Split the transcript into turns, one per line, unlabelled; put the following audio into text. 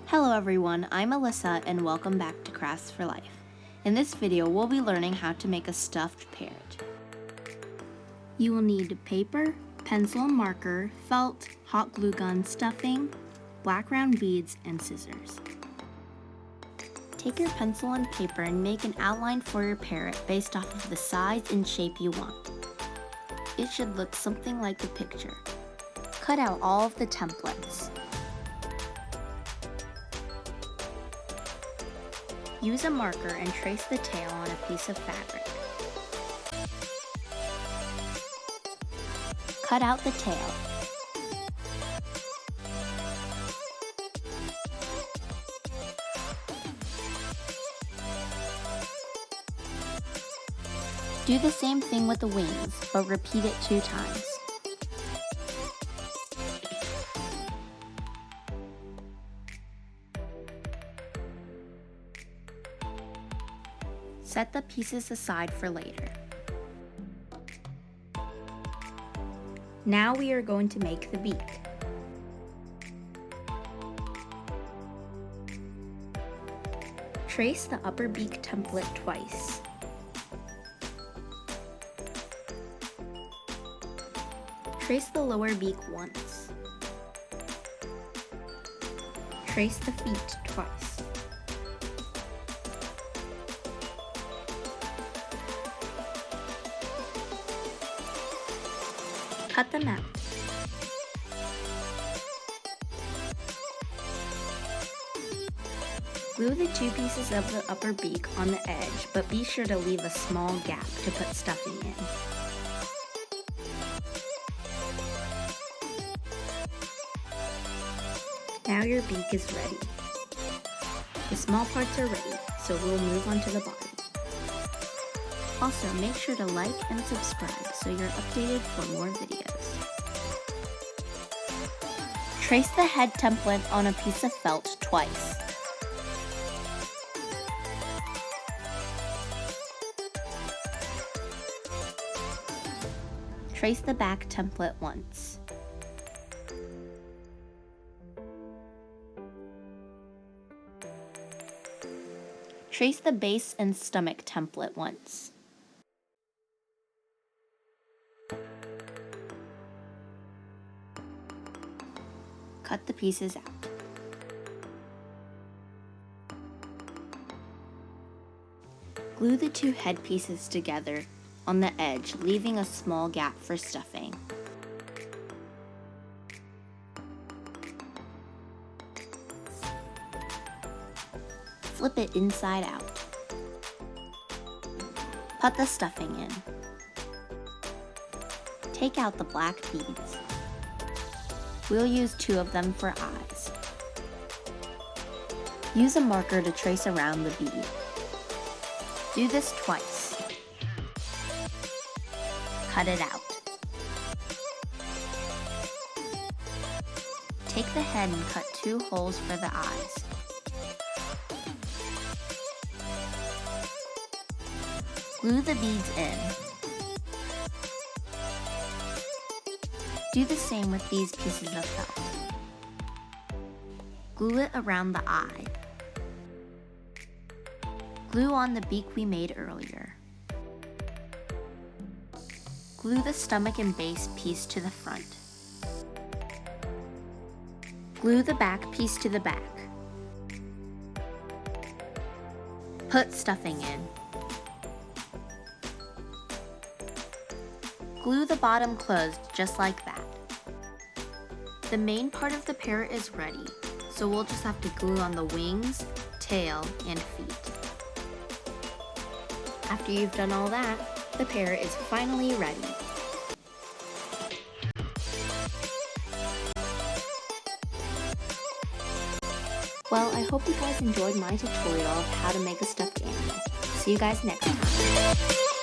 Hello everyone, I'm Alyssa and welcome back to Crafts for Life. In this video, we'll be learning how to make a stuffed parrot. You will need paper, pencil and marker, felt, hot glue gun, stuffing, black round beads, and scissors. Take your pencil and paper and make an outline for your parrot based off of the size and shape you want. It should look something like the picture. Cut out all of the templates. Use a marker and trace the tail on a piece of fabric. Cut out the tail. Do the same thing with the wings, but repeat it 2 times. Set the pieces aside for later. Now we are going to make the beak. Trace the upper beak template twice. Trace the lower beak once. Trace the feet twice. Cut them out. Glue the 2 pieces of the upper beak on the edge, but be sure to leave a small gap to put stuffing in. Now your beak is ready. The small parts are ready, so we'll move on to the body. Also, make sure to like and subscribe so you're updated for more videos. Trace the head template on a piece of felt twice. Trace the back template once. Trace the base and stomach template once. Cut the pieces out. Glue the 2 head pieces together on the edge, leaving a small gap for stuffing. Flip it inside out. Put the stuffing in. Take out the black beads. We'll use 2 of them for eyes. Use a marker to trace around the bead. Do this twice. Cut it out. Take the head and cut 2 holes for the eyes. Glue the beads in. Do the same with these pieces of felt. Glue it around the eye. Glue on the beak we made earlier. Glue the stomach and base piece to the front. Glue the back piece to the back. Put stuffing in. Glue the bottom closed just like that. The main part of the parrot is ready, so we'll just have to glue on the wings, tail, and feet. After you've done all that, the parrot is finally ready. Well, I hope you guys enjoyed my tutorial of how to make a stuffed animal. See you guys next time.